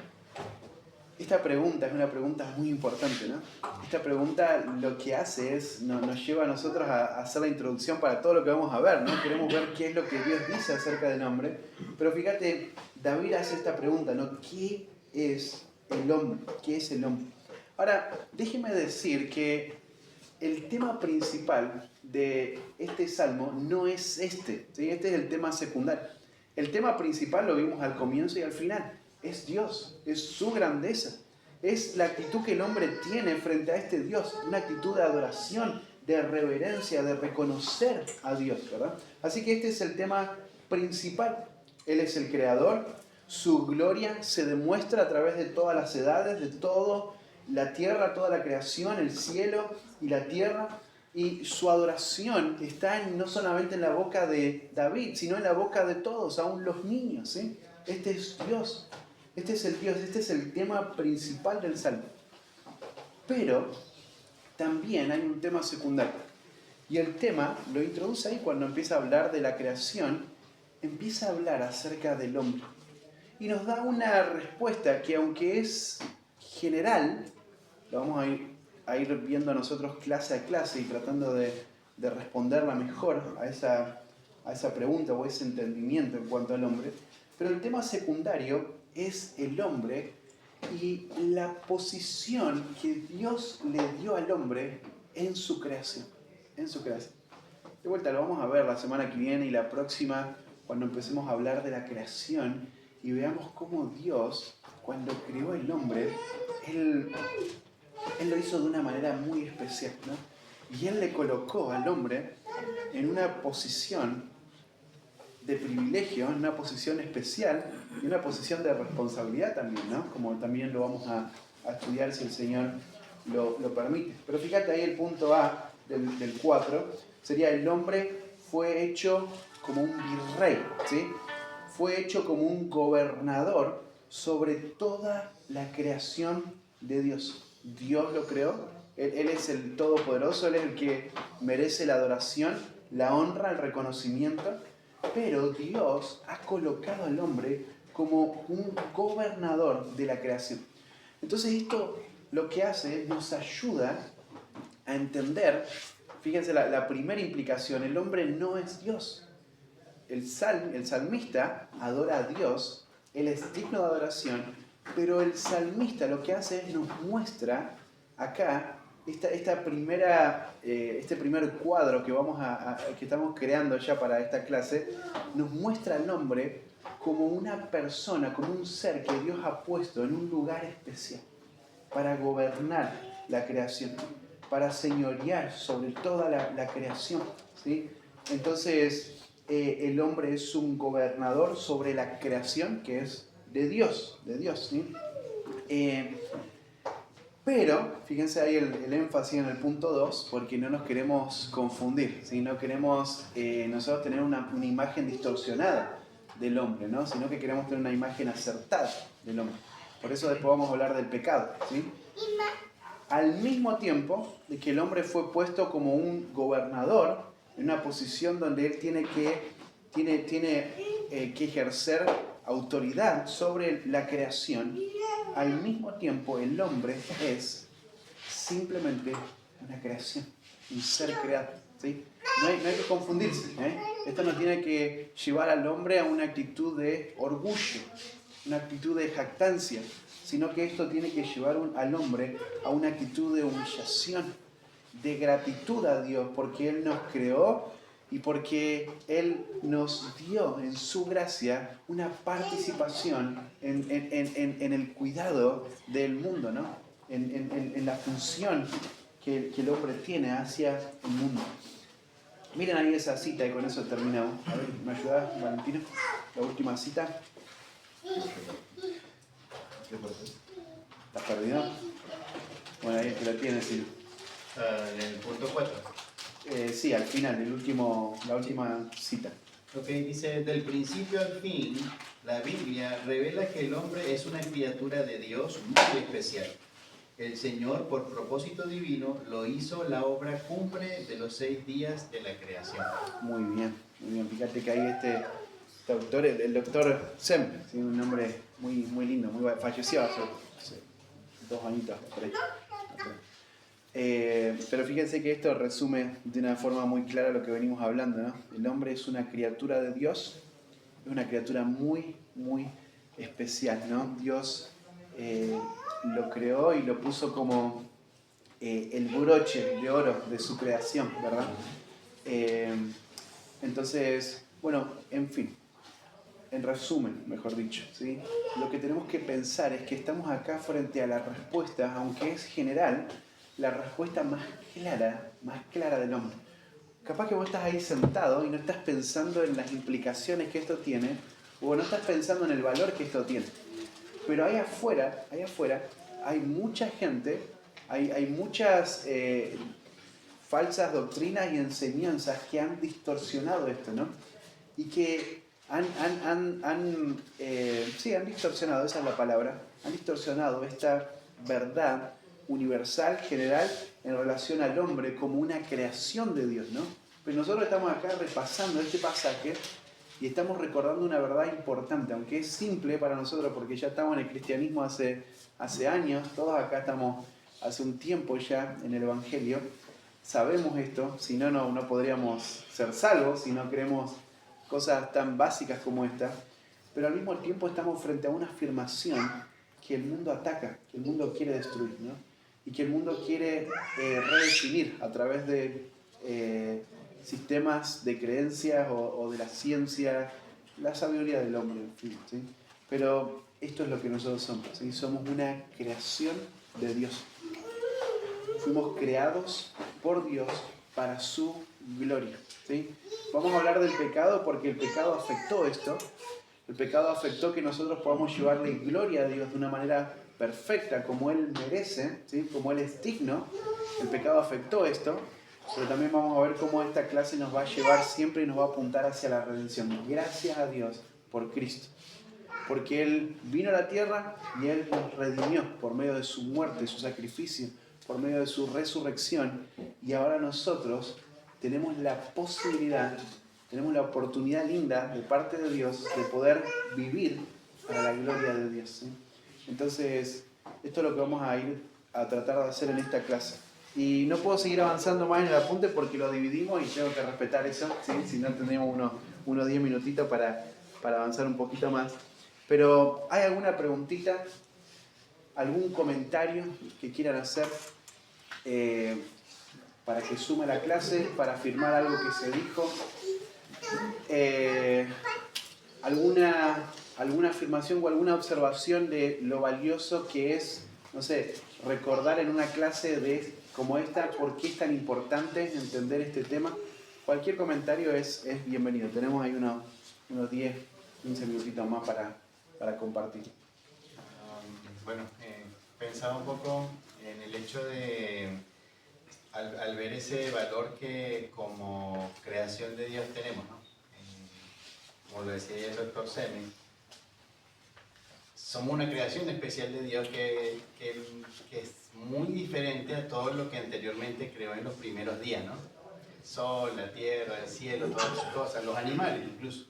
esta pregunta es una pregunta muy importante, ¿no? Esta pregunta lo que hace es, nos lleva a nosotros a hacer la introducción para todo lo que vamos a ver, ¿no? Queremos ver qué es lo que Dios dice acerca del hombre. Pero fíjate, David hace esta pregunta, ¿no? ¿Qué es el hombre? ¿Qué es el hombre? Ahora, déjeme decir que el tema principal de este salmo no es este, ¿sí? Este es el tema secundario. El tema principal lo vimos al comienzo y al final. Es Dios, es su grandeza. Es la actitud que el hombre tiene frente a este Dios. Una actitud de adoración, de reverencia, de reconocer a Dios, ¿verdad? Así que este es el tema principal. Él es el creador. Su gloria se demuestra a través de todas las edades, de toda la tierra, toda la creación, el cielo y la tierra. Y su adoración está no solamente en la boca de David, sino en la boca de todos, aún los niños, ¿sí? Este es Dios. Este es el Dios, este es el tema principal del Salmo. Pero también hay un tema secundario. Y el tema lo introduce ahí cuando empieza a hablar de la creación, empieza a hablar acerca del hombre. Y nos da una respuesta que, aunque es general, lo vamos a ir viendo nosotros clase a clase y tratando de responderla mejor a esa pregunta o ese entendimiento en cuanto al hombre. Pero el tema secundario es el hombre y la posición que Dios le dio al hombre en su creación. En su creación. De vuelta, lo vamos a ver la semana que viene y la próxima cuando empecemos a hablar de la creación y veamos cómo Dios, cuando creó el hombre, Él lo hizo de una manera muy especial, ¿no? Y Él le colocó al hombre en una posición de privilegio, en una posición especial y una posición de responsabilidad también, ¿no? Como también lo vamos a estudiar si el Señor lo permite. Pero fíjate ahí el punto A del 4, sería el hombre fue hecho como un virrey, ¿sí? Fue hecho como un gobernador sobre toda la creación de Dios. Dios lo creó, Él es el Todopoderoso, Él es el que merece la adoración, la honra, el reconocimiento. Pero Dios ha colocado al hombre como un gobernador de la creación. Entonces esto lo que hace es nos ayuda a entender, fíjense la primera implicación, el hombre no es Dios. El salmista adora a Dios, él es digno de adoración, pero el salmista lo que hace es nos muestra acá este primer cuadro que que estamos creando ya para esta clase, nos muestra al hombre como una persona, como un ser que Dios ha puesto en un lugar especial para gobernar la creación, para señorear sobre toda la creación, ¿sí? Entonces, el hombre es un gobernador sobre la creación que es de Dios, ¿sí? Pero, fíjense ahí el énfasis en el punto 2, porque no nos queremos confundir, ¿sí? No queremos nosotros tener una imagen distorsionada del hombre, ¿no? Sino que queremos tener una imagen acertada del hombre. Por eso después vamos a hablar del pecado, ¿sí? Al mismo tiempo de que el hombre fue puesto como un gobernador, en una posición donde él tiene que ejercer autoridad sobre la creación. Al mismo tiempo, el hombre es simplemente una creación, un ser creado, ¿sí? No hay que confundirse, ¿eh? Esto no tiene que llevar al hombre a una actitud de orgullo, una actitud de jactancia, sino que esto tiene que llevar al hombre a una actitud de humillación, de gratitud a Dios, porque Él nos creó y porque Él nos dio en su gracia una participación en el cuidado del mundo, ¿no? En la función que el hombre tiene hacia el mundo. Miren ahí esa cita y con eso terminamos. A ver, ¿me ayudas, Valentino? La última cita. ¿Qué pasa? ¿Estás perdido? Bueno, ahí que lo tienes, sí. En el punto 4. Sí, al final, la última cita. Ok, dice, del principio al fin, la Biblia revela que el hombre es una criatura de Dios muy especial. El Señor, por propósito divino, lo hizo la obra cumbre de los 6 días de la creación. Muy bien, muy bien. Fíjate que ahí este doctor, el doctor Sem, ¿sí? Un nombre muy lindo, falleció hace 2 añitos por ahí. Pero fíjense que esto resume de una forma muy clara lo que venimos hablando, ¿no? El hombre es una criatura de Dios, es una criatura muy especial, ¿no? Dios lo creó y lo puso como el broche de oro de su creación, ¿verdad? Entonces, bueno, en fin, en resumen, mejor dicho, ¿sí? Lo que tenemos que pensar es que estamos acá frente a la respuesta, aunque es general, la respuesta más clara del hombre. Capaz que vos estás ahí sentado y no estás pensando en las implicaciones que esto tiene, o no estás pensando en el valor que esto tiene. Pero ahí afuera, hay mucha gente, hay muchas falsas doctrinas y enseñanzas que han distorsionado esto, ¿no? Y que han distorsionado, esa es la palabra, han distorsionado esta verdad universal, general, en relación al hombre como una creación de Dios, ¿no? Pero nosotros estamos acá repasando este pasaje y estamos recordando una verdad importante, aunque es simple para nosotros porque ya estamos en el cristianismo hace años, todos acá estamos hace un tiempo ya en el Evangelio, sabemos esto, si no, no podríamos ser salvos si no creemos cosas tan básicas como esta, pero al mismo tiempo estamos frente a una afirmación que el mundo ataca, que el mundo quiere destruir, ¿no? Y que el mundo quiere redefinir a través de sistemas de creencias o de la ciencia, la sabiduría del hombre, en fin, ¿sí? Pero esto es lo que nosotros somos, ¿sí? Somos una creación de Dios. Fuimos creados por Dios para su gloria, ¿sí? Vamos a hablar del pecado porque el pecado afectó esto. El pecado afectó que nosotros podamos llevarle gloria a Dios de una manera perfecta, como Él merece, ¿sí? Como Él es digno. El pecado afectó esto, pero también vamos a ver cómo esta clase nos va a llevar siempre y nos va a apuntar hacia la redención. Gracias a Dios por Cristo. Porque Él vino a la tierra y Él nos redimió por medio de su muerte, su sacrificio, por medio de su resurrección. Y ahora nosotros tenemos la posibilidad, tenemos la oportunidad linda de parte de Dios de poder vivir para la gloria de Dios, ¿sí? Entonces, esto es lo que vamos a ir a tratar de hacer en esta clase. Y no puedo seguir avanzando más en el apunte porque lo dividimos y tengo que respetar eso, ¿sí? Si no tendríamos unos 10 minutitos para avanzar un poquito más. Pero, ¿hay alguna preguntita? ¿Algún comentario que quieran hacer para que sume a la clase, para afirmar algo que se dijo? ¿Alguna afirmación o alguna observación de lo valioso que es, no sé, recordar en una clase como esta por qué es tan importante entender este tema? Cualquier comentario es bienvenido. Tenemos ahí unos 10, 15 minutitos más para compartir. Bueno, pensaba un poco en el hecho de, al ver ese valor que como creación de Dios tenemos, ¿no? Como lo decía el doctor Semi, somos una creación especial de Dios que es muy diferente a todo lo que anteriormente creó en los primeros días, ¿no? sol, la tierra, el cielo, todas esas cosas, los animales incluso.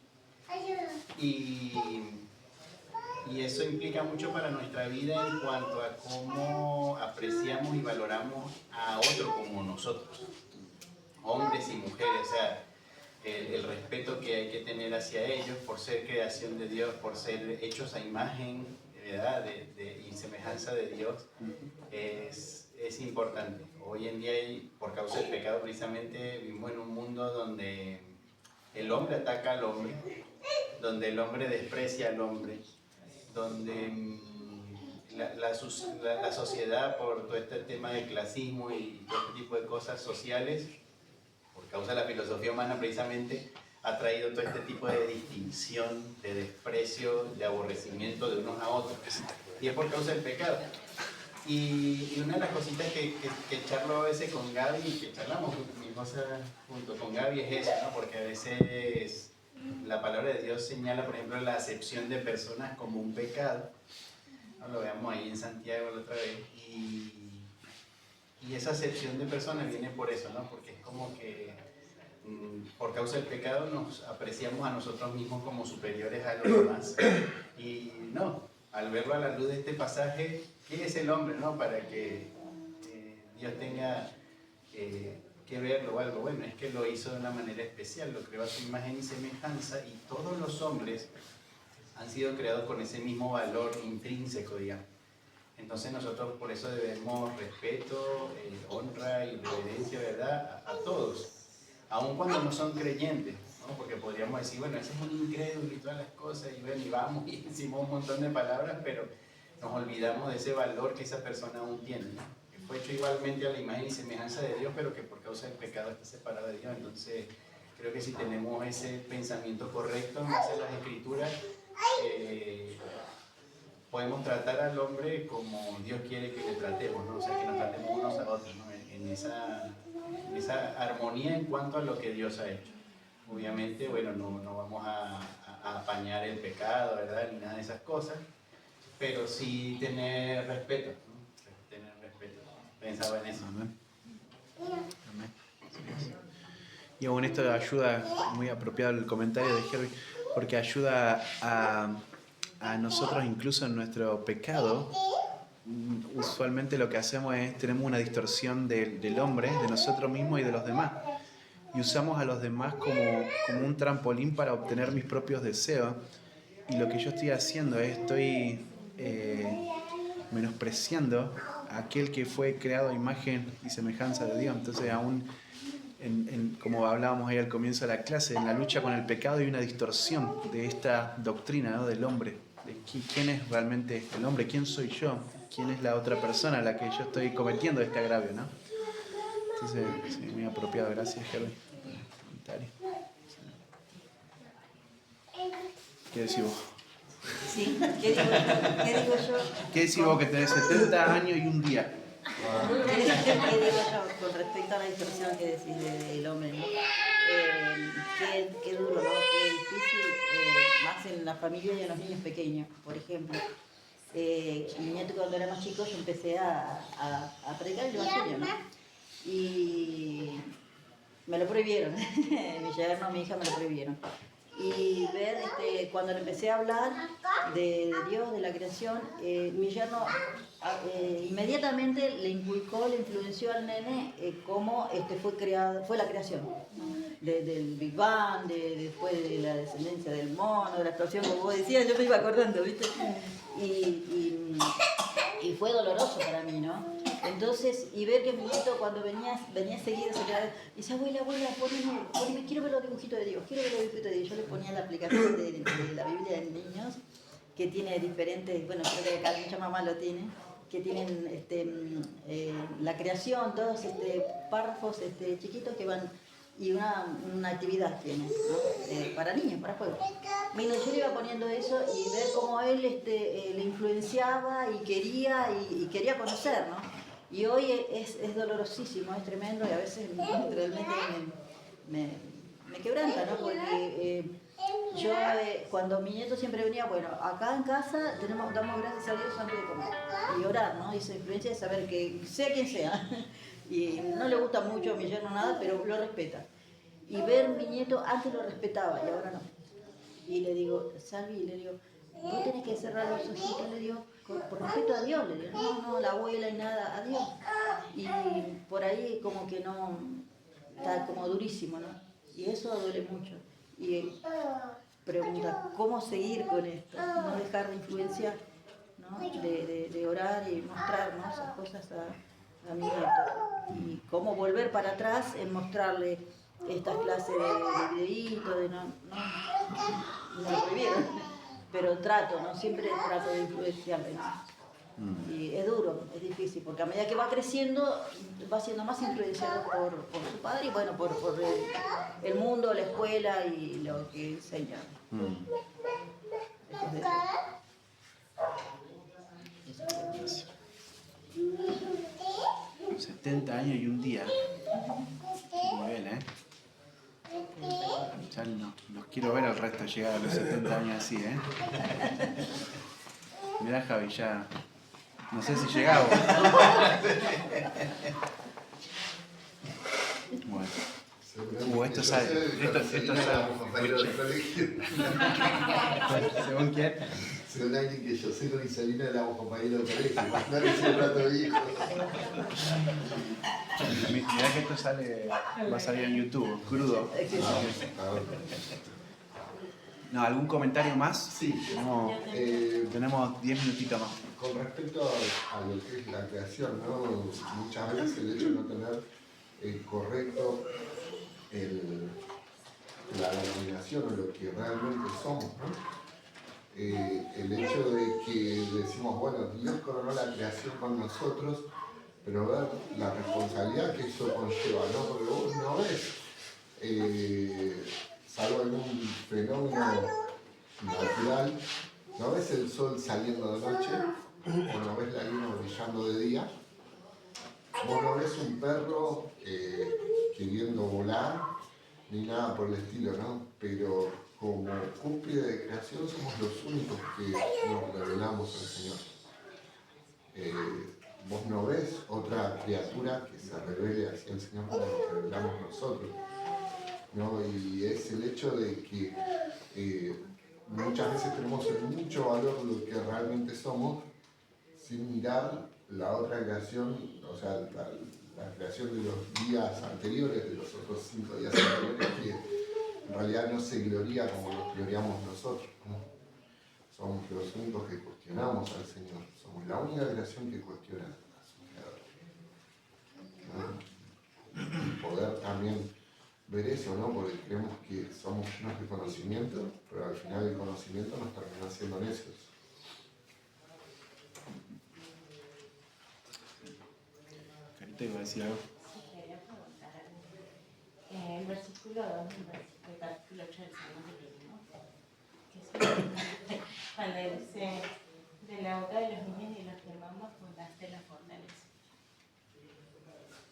Y eso implica mucho para nuestra vida en cuanto a cómo apreciamos y valoramos a otro como nosotros, hombres y mujeres, o sea, el respeto que hay que tener hacia ellos por ser creación de Dios, por ser hechos a imagen, ¿verdad? Y semejanza de Dios, es importante. Hoy en día, por causa del pecado precisamente, vivimos en un mundo donde el hombre ataca al hombre, donde el hombre desprecia al hombre, donde la sociedad, por todo este tema de clasismo y todo este tipo de cosas sociales, por causa de la filosofía humana precisamente, ha traído todo este tipo de distinción, de desprecio, de aborrecimiento de unos a otros. Y es por causa del pecado. Y una de las cositas que charlo a veces con Gaby, y que charlamos con mi esposa junto con Gaby, es eso, ¿no? Porque a veces la palabra de Dios señala, por ejemplo, la acepción de personas como un pecado. ¿No? Lo veamos ahí en Santiago la otra vez. Y esa acepción de personas viene por eso, ¿no? Porque es como que por causa del pecado nos apreciamos a nosotros mismos como superiores a los demás. Y no, al verlo a la luz de este pasaje, ¿qué es el hombre, no? Para que Dios tenga que verlo o algo. Bueno, es que lo hizo de una manera especial, lo creó a su imagen y semejanza, y todos los hombres han sido creados con ese mismo valor intrínseco, digamos. Entonces nosotros por eso debemos respeto, honra y reverencia, ¿verdad? A todos, aun cuando no son creyentes, ¿no? Porque podríamos decir, bueno, ese es un incrédulo y todas las cosas, y bueno, y vamos y decimos un montón de palabras, pero nos olvidamos de ese valor que esa persona aún tiene, ¿no? Que fue hecho igualmente a la imagen y semejanza de Dios, pero que por causa del pecado está separado de Dios. Entonces creo que si tenemos ese pensamiento correcto en base a las Escrituras, podemos tratar al hombre como Dios quiere que le tratemos, ¿no? O sea, que nos tratemos unos a otros, ¿no? En esa armonía en cuanto a lo que Dios ha hecho. Obviamente, bueno, no vamos a apañar el pecado, ¿verdad? Ni nada de esas cosas, pero sí tener respeto, ¿no? Tener respeto. Pensaba en eso. Amén. Amén. Sí. Y aún esto ayuda, muy apropiado el comentario de Herbie, porque ayuda a nosotros incluso en nuestro pecado. Usualmente lo que hacemos es, tenemos una distorsión del hombre, de nosotros mismos y de los demás. Y usamos a los demás como un trampolín para obtener mis propios deseos. Y lo que yo estoy haciendo es, estoy menospreciando a aquel que fue creado a imagen y semejanza de Dios. Entonces aún, como hablábamos ahí al comienzo de la clase, en la lucha con el pecado hay una distorsión de esta doctrina, ¿no? Del hombre. De quién es realmente el hombre, quién soy yo, quién es la otra persona a la que yo estoy cometiendo este agravio, ¿no? Entonces, sí, muy apropiado. Gracias, Herbie, por el comentario. ¿Qué decís vos? Sí, ¿qué digo yo? ¿Qué decís vos que tenés 70 años y un día? ¿Qué digo yo con respecto a la distorsión que decís del hombre, ¿no? Qué duro, ¿no? Qué difícil, más en la familia y en los niños pequeños. Por ejemplo, mi nieto cuando era más chico yo empecé a predicar el evangelio, ¿no? Y me lo prohibieron. Mi yerno, mi hija me lo prohibieron. Y ver, cuando le empecé a hablar de Dios, de la creación, mi yerno inmediatamente le inculcó, le influenció al nene cómo fue la creación, ¿no? Del Big Bang, después de la descendencia del mono, de la explosión, como vos decías, yo me iba acordando, ¿viste? Y fue doloroso para mí, ¿no? Entonces, y ver que mi nieto cuando venía seguido se quedaba, dice, abuela, poneme, quiero ver los dibujitos de Dios, quiero ver los dibujitos de Dios. Yo le ponía la aplicación de la Biblia de niños, que tiene diferentes, bueno, creo que acá mucha mamá lo tiene, que tienen la creación, todos párrafos chiquitos que van, y una actividad tiene, ¿no? Para niños, para juegos. Bueno, yo le iba poniendo eso y ver cómo él le influenciaba y quería conocer, ¿no? Y hoy es dolorosísimo, es tremendo y a veces realmente me quebranta, ¿no? Porque yo cuando mi nieto siempre venía, bueno, acá en casa damos gracias a Dios antes de comer y orar, ¿no? Y esa influencia de saber que sea quien sea, Y no le gusta mucho a mi yerno nada, pero lo respeta. Y ver mi nieto, antes lo respetaba y ahora no. Y le digo, Salvi, le digo, vos tenés que cerrar los ojitos, le digo, por respeto a Dios, le digo, no, la abuela y nada, a Dios. Y por ahí como que no, está como durísimo, ¿no? Y eso duele mucho. Y pregunta, ¿cómo seguir con esto? No dejar de influenciar, ¿no? De orar y mostrar, ¿no? Esas cosas a mi nieto. Y cómo volver para atrás en mostrarle estas clases de videitos, de no prohibir, pero trato, ¿no? Siempre trato de influenciarle, ¿no? Y es duro, es difícil, porque a medida que va creciendo, va siendo más influenciado por su padre y bueno, por el mundo, la escuela y lo que enseña. Gracias. 70 años y un día. Muy bien, ¿eh? Ya no, los quiero ver al resto llegar a los 70 años así, ¿eh? Mirá, Javi, ya... No sé si llegamos. Bueno. Esto sale. Esto sale. ¿Según quién? Según alguien que yo sé con Isalina éramos compañeros de colegio. No eres un rato viejo. Mirá que esto sale, va a salir en YouTube, crudo. No, ¿algún comentario más? Sí. Tenemos 10 minutitos más. Con respecto a lo que es la creación, ¿no? Muchas veces el hecho de no tener correcto la denominación o lo que realmente somos, ¿no? El hecho de que decimos, bueno, Dios coronó la creación con nosotros, pero ver la responsabilidad que eso conlleva, ¿no? Porque vos no ves, salvo en un fenómeno natural, no ves el sol saliendo de noche, o no ves la luna brillando de día, vos no ves un perro queriendo volar, ni nada por el estilo, ¿no? Pero como cúspide de creación somos los únicos que nos revelamos al Señor. Vos no ves otra criatura que se revele hacia el Señor como nos revelamos nosotros, ¿no? Y es el hecho de que muchas veces tenemos en mucho valor lo que realmente somos sin mirar la otra creación, o sea, la creación de los días anteriores, de los otros 5 días anteriores, que en realidad no se gloria como nos gloriamos nosotros, ¿no? Somos los únicos que cuestionamos al Señor, somos la única creación que cuestiona a su Creador, ¿no? Y poder también ver eso, ¿no? Porque creemos que somos llenos de conocimiento, pero al final el conocimiento nos termina haciendo necios. Carita, iba a decir algo. Sí, quería preguntar algo. El versículo 2, el capítulo 8 del Salmo de David, que es cuando dice, de la boca de los niños y los que maman fundaste la fortaleza.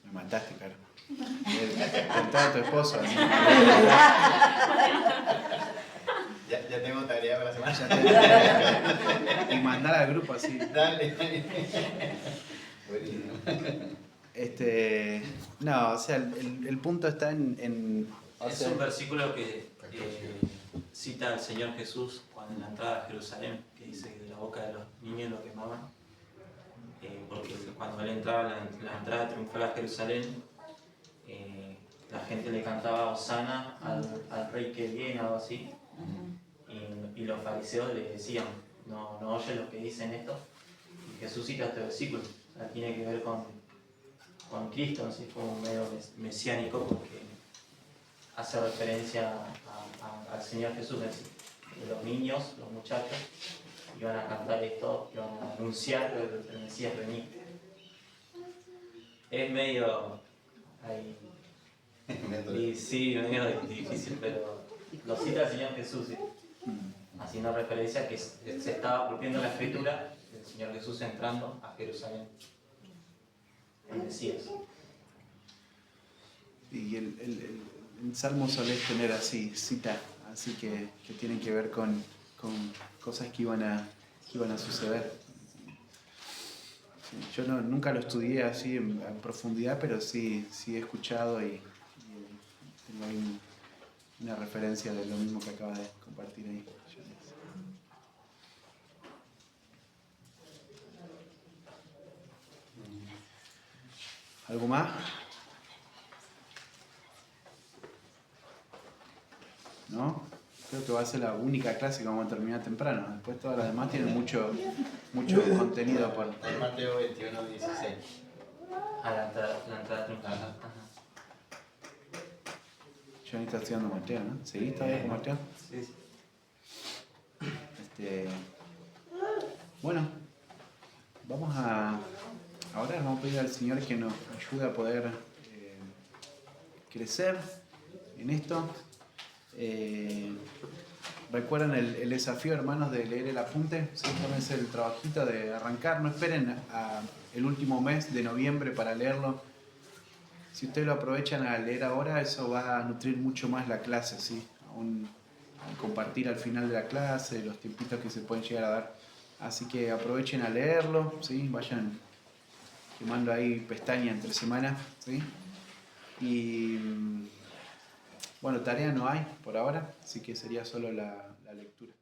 Me mataste, Caro. Contá a tu esposo. Así. Ya tengo tarea para la semana. Y mandar al grupo así. Dale. Buenísimo. No, o sea, el punto está en Es un versículo que cita al Señor Jesús cuando en la entrada a Jerusalén, que dice que de la boca de los niños lo quemaban, porque cuando él entraba la entrada triunfal a Jerusalén, la gente le cantaba Hosana al rey que viene, algo así, y los fariseos le decían, no oyen lo que dicen esto, y Jesús cita este versículo, o sea, tiene que ver con Cristo, así como medio mesiánico, porque hace referencia al Señor Jesús, que los niños, los muchachos, iban a cantar esto, iban a anunciar que el Mesías venía. Es medio ahí, y sí, medio difícil, pero lo cita el Señor Jesús, ¿sí? Haciendo referencia a que se estaba cumpliendo la escritura del Señor Jesús entrando a Jerusalén. El Mesías. Y el Salmo solés tener así, cita, así que tienen que ver con cosas que iban a suceder. Sí, yo nunca lo estudié así en profundidad, pero sí he escuchado y tengo ahí una referencia de lo mismo que acaba de compartir ahí. ¿Algo más? ¿No? Creo que va a ser la única clase que vamos a terminar temprano. Después todas las demás tienen mucho contenido por... Mateo 21, 16. A la entrada triunfal. Ajá. Johnny está estudiando Mateo, ¿no? ¿Seguís todavía con Mateo? Sí, sí. Bueno, ahora vamos a pedir al Señor que nos ayude a poder crecer en esto. ¿Recuerdan el desafío, hermanos, de leer el apunte? Sí, tómense el trabajito de arrancar. No esperen el último mes de noviembre para leerlo. Si ustedes lo aprovechan a leer ahora, eso va a nutrir mucho más la clase, ¿sí? Al compartir al final de la clase, los tiempitos que se pueden llegar a dar. Así que aprovechen a leerlo, ¿sí? Vayan quemando ahí pestaña entre semanas, ¿sí? Y bueno, tarea no hay por ahora, así que sería solo la lectura.